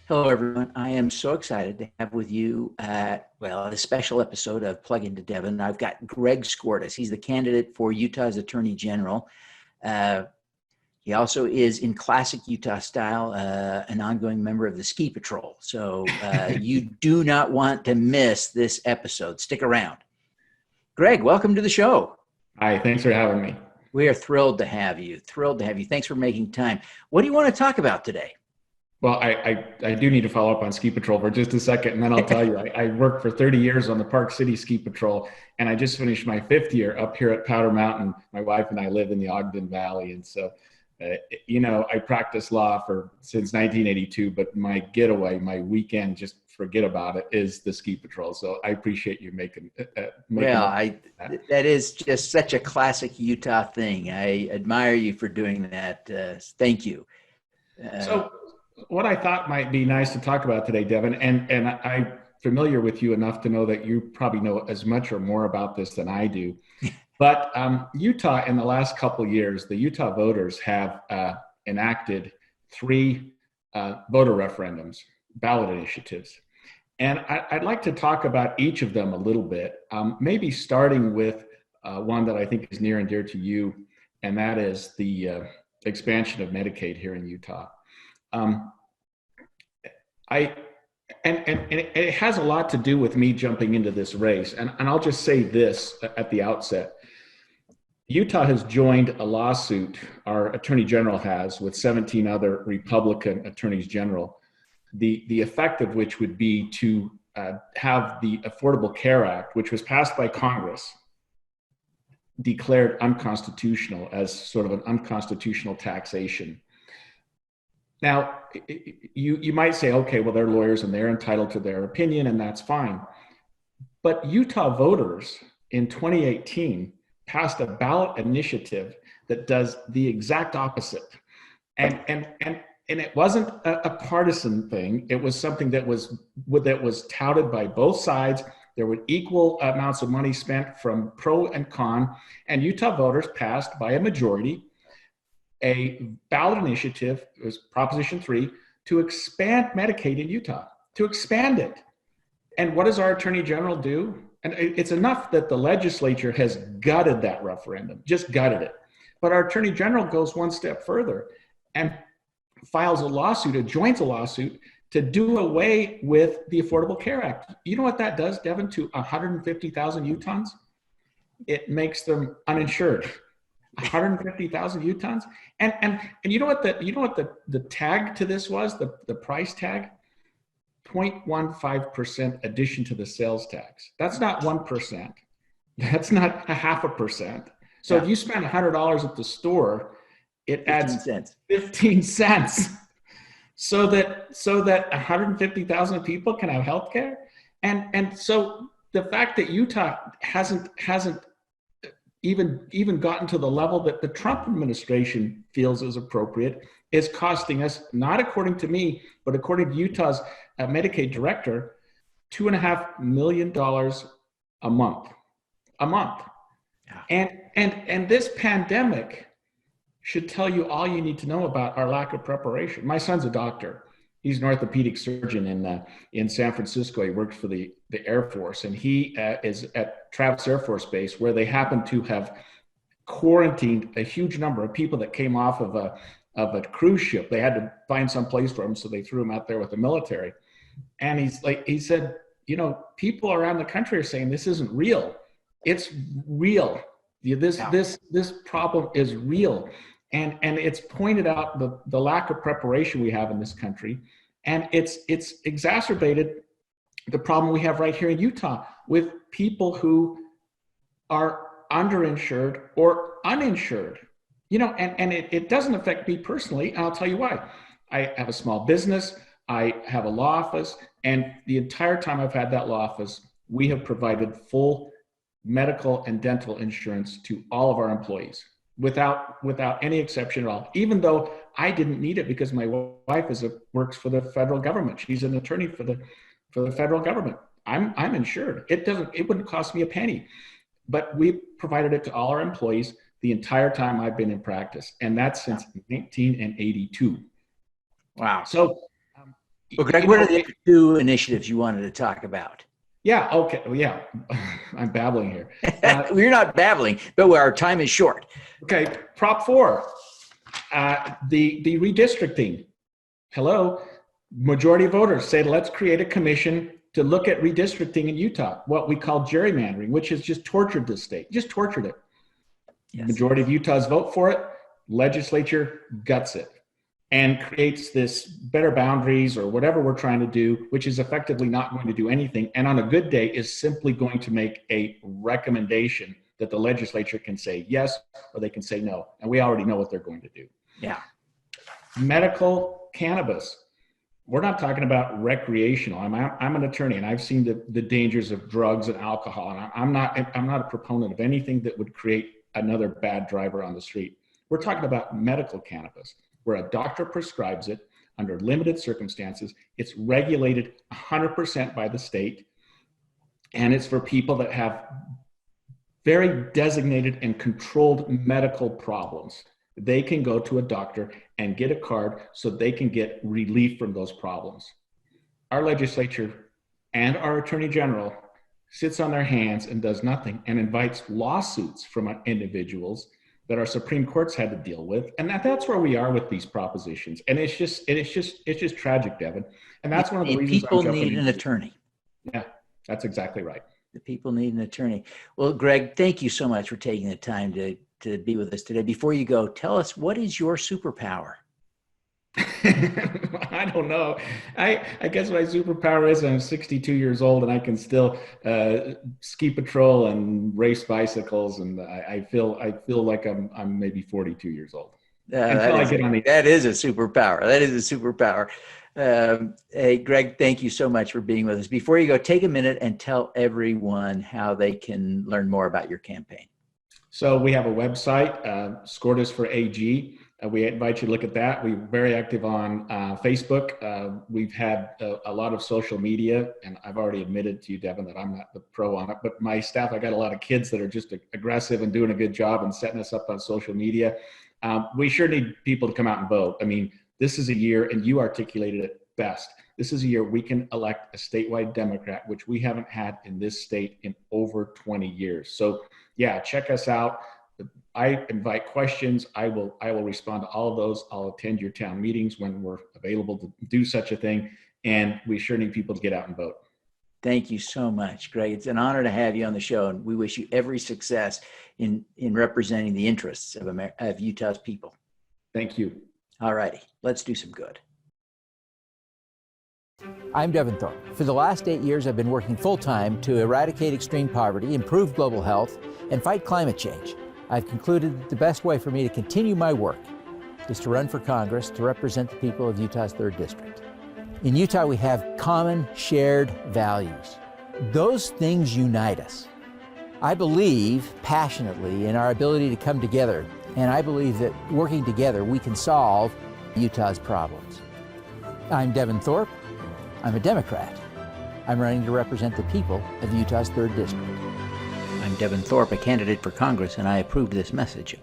Hello, everyone. I am so excited to have with you, a special episode of Plug into Devin. I've got Greg Skordas. He's the candidate for Utah's Attorney General. Uh, he also is, in classic Utah style, an ongoing member of the Ski Patrol. So you do not want to miss this episode. Stick around. Greg, welcome to the show. Hi, thanks for having me. We are thrilled to have you. Thrilled to have you. Thanks for making time. What do you want to talk about today? Well, I do need to follow up on Ski Patrol for just a second, and then I'll tell you, I worked for 30 years on the Park City Ski Patrol, and I just finished my 5th year up here at Powder Mountain. My wife and I live in the Ogden Valley, and so, I practiced law since 1982, but my getaway, my weekend, just forget about it, is the Ski Patrol. So I appreciate you making that is just such a classic Utah thing. I admire you for doing that. Thank you. So what I thought might be nice to talk about today, Devin, and I'm familiar with you enough to know that you probably know as much or more about this than I do. But Utah, in the last couple of years, the Utah voters have enacted 3 voter referendums, ballot initiatives. And I'd like to talk about each of them a little bit, maybe starting with one that I think is near and dear to you, and that is the expansion of Medicaid here in Utah. It has a lot to do with me jumping into this race. And I'll just say this at the outset. Utah has joined a lawsuit, our Attorney General has, with 17 other Republican Attorneys General, the effect of which would be to have the Affordable Care Act, which was passed by Congress, declared unconstitutional as sort of an unconstitutional taxation. Now, you might say, okay, well, they're lawyers and they're entitled to their opinion, and that's fine. But Utah voters in 2018 passed a ballot initiative that does the exact opposite. And it wasn't a partisan thing. It was something that was touted by both sides. There were equal amounts of money spent from pro and con, and Utah voters passed by a majority a ballot initiative, it was Proposition 3, to expand Medicaid in Utah, to expand it. And what does our Attorney General do? And it's enough that the legislature has gutted that referendum, just gutted it. But our Attorney General goes one step further and files joins a lawsuit to do away with the Affordable Care Act. You know what that does, Devin, to 150,000 Utahns? It makes them uninsured. 150,000 Utahns. And you know what the tag to this was, the price tag? 0.15% addition to the sales tax. That's not 1%. That's not 0.5%. So if you spend $100 at the store, it adds 15 cents. So that 150,000 people can have health care. And so the fact that Utah hasn't even gotten to the level that the Trump administration feels is appropriate is costing us, not according to me, but according to Utah's Medicaid director, $2.5 million a month. Yeah. And this pandemic should tell you all you need to know about our lack of preparation. My son's a doctor. He's an orthopedic surgeon in San Francisco. He works for the Air Force, and he is at Travis Air Force Base, where they happen to have quarantined a huge number of people that came off of a cruise ship. They had to find some place for them, so they threw him out there with the military. And he said, people around the country are saying this isn't real. It's real. This problem is real. And it's pointed out the lack of preparation we have in this country. And it's exacerbated the problem we have right here in Utah with people who are underinsured or uninsured. And it doesn't affect me personally, and I'll tell you why. I have a small business, I have a law office, and the entire time I've had that law office, we have provided full medical and dental insurance to all of our employees without any exception at all, even though I didn't need it because my wife works for the federal government. She's an attorney for the federal government. I'm insured. It wouldn't cost me a penny, but we provided it to all our employees the entire time I've been in practice. And that's since 1982. Wow. So Well, Greg, what are the two initiatives you wanted to talk about? Yeah. Okay. Yeah. I'm babbling here. We're not babbling, but our time is short. Okay. Prop 4, the redistricting. Hello. Majority voters say, let's create a commission to look at redistricting in Utah, what we call gerrymandering, which has just tortured this state, just tortured it. Yes. Majority of Utahs vote for it. Legislature guts it and creates this better boundaries or whatever we're trying to do, which is effectively not going to do anything. And on a good day is simply going to make a recommendation that the legislature can say yes, or they can say no. And we already know what they're going to do. Yeah. Medical cannabis. We're not talking about recreational. I'm an attorney, and I've seen the dangers of drugs and alcohol. And I'm not a proponent of anything that would create another bad driver on the street. We're talking about medical cannabis, where a doctor prescribes it under limited circumstances. It's regulated 100% by the state, and it's for people that have very designated and controlled medical problems. They can go to a doctor and get a card so they can get relief from those problems. Our legislature and our attorney general sits on their hands and does nothing and invites lawsuits from individuals that our Supreme Court's had to deal with. And that's where we are with these propositions. And it's just tragic, Devin. And that's one of the reasons people need an attorney. Yeah, that's exactly right. The people need an attorney. Well, Greg, thank you so much for taking the time to be with us today. Before you go, tell us, what is your superpower? I don't know. I guess my superpower is I'm 62 years old and I can still ski patrol and race bicycles, and I feel like I'm maybe 42 years old. That is a superpower. That is a superpower. Hey, Greg, thank you so much for being with us. Before you go, take a minute and tell everyone how they can learn more about your campaign. So we have a website, Skordas for AG. We invite you to look at that. We're very active on Facebook. We've had a lot of social media, and I've already admitted to you, Devin, that I'm not the pro on it, but my staff, I got a lot of kids that are just aggressive and doing a good job and setting us up on social media. We sure need people to come out and vote. I mean, this is a year, and you articulated it best. This is a year we can elect a statewide Democrat, which we haven't had in this state in over 20 years. So yeah, check us out. I invite questions. I will respond to all of those. I'll attend your town meetings when we're available to do such a thing. And we sure need people to get out and vote. Thank you so much, Greg. It's an honor to have you on the show, and we wish you every success in representing the interests of Utah's people. Thank you. All righty, let's do some good. I'm Devin Thorpe. For the last 8 years, I've been working full-time to eradicate extreme poverty, improve global health, and fight climate change. I've concluded that the best way for me to continue my work is to run for Congress to represent the people of Utah's 3rd District. In Utah, we have common shared values. Those things unite us. I believe passionately in our ability to come together, and I believe that working together, we can solve Utah's problems. I'm Devin Thorpe. I'm a Democrat. I'm running to represent the people of Utah's 3rd District. I'm Devin Thorpe, a candidate for Congress, and I approve this message.